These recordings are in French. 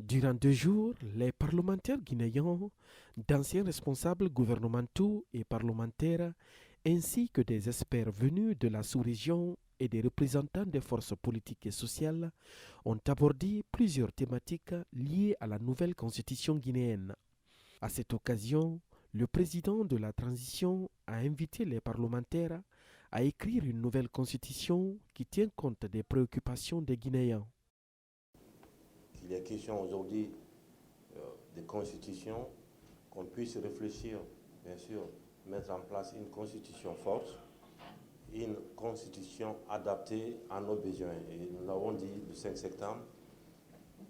Durant 2 jours, les parlementaires guinéens, d'anciens responsables gouvernementaux et parlementaires, ainsi que des experts venus de la sous-région et des représentants des forces politiques et sociales, ont abordé plusieurs thématiques liées à la nouvelle constitution guinéenne. À cette occasion, le président de la transition a invité les parlementaires à écrire une nouvelle constitution qui tient compte des préoccupations des Guinéens. Il est question aujourd'hui de constitution, qu'on puisse réfléchir, bien sûr, mettre en place une constitution forte, une constitution adaptée à nos besoins. Et nous l'avons dit le 5 septembre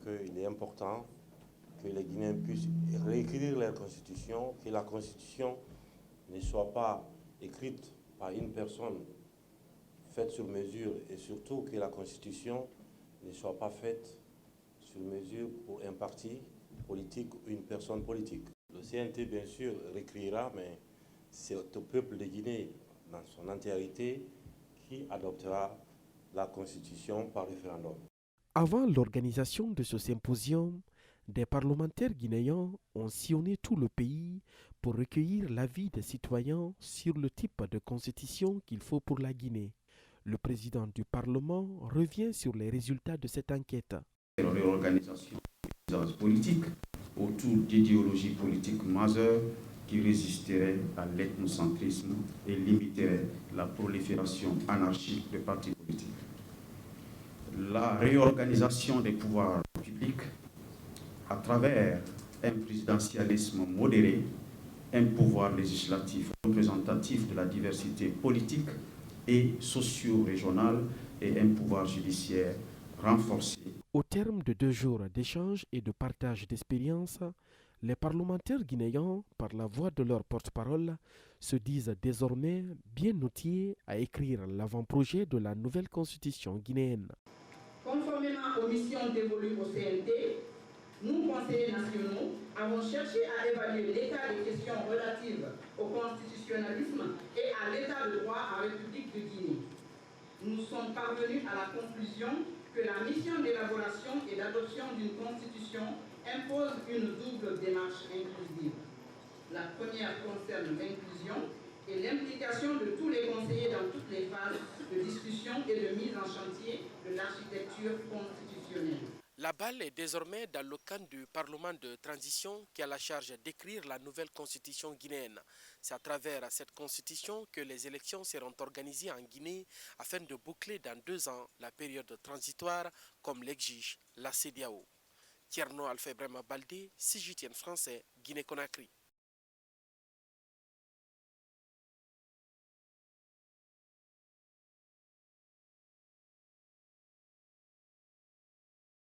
qu'il est important que les Guinéens puissent réécrire leur constitution, que la constitution ne soit pas écrite par une personne faite sur mesure et surtout que la constitution ne soit pas faite sur mesure pour un parti politique ou une personne politique. Le CNT, bien sûr, réécrira, mais c'est au peuple de Guinée, dans son entièreté, qui adoptera la Constitution par référendum. Avant l'organisation de ce symposium, des parlementaires guinéens ont sillonné tout le pays pour recueillir l'avis des citoyens sur le type de constitution qu'il faut pour la Guinée. Le président du Parlement revient sur les résultats de cette enquête. La réorganisation des politiques autour d'idéologies politiques majeures qui résisteraient à l'ethnocentrisme et limiteraient la prolifération anarchique de partis politiques. La réorganisation des pouvoirs publics à travers un présidentialisme modéré, un pouvoir législatif représentatif de la diversité politique et socio-régionale et un pouvoir judiciaire renforcé. Au terme de 2 jours d'échanges et de partage d'expériences, les parlementaires guinéens, par la voix de leur porte-parole, se disent désormais bien outillés à écrire l'avant-projet de la nouvelle constitution guinéenne. Conformément aux missions dévolues au CNT, nous, conseillers nationaux, avons cherché à évaluer l'état des questions relatives au constitutionnalisme et à l'état de droit en République de Guinée. Nous sommes parvenus à la conclusion que la mission d'élaboration et d'adoption d'une constitution impose une double démarche inclusive. La première concerne l'inclusion et l'implication de tous les conseillers dans toutes les phases de discussion et de mise en chantier de l'architecture constitutionnelle. La balle est désormais dans le camp du Parlement de transition qui a la charge d'écrire la nouvelle constitution guinéenne. C'est à travers cette constitution que les élections seront organisées en Guinée afin de boucler dans 2 ans la période transitoire comme l'exige la CEDEAO. Tierno Alpha Ibrahima Baldé, CGTN français, Guinée-Conakry.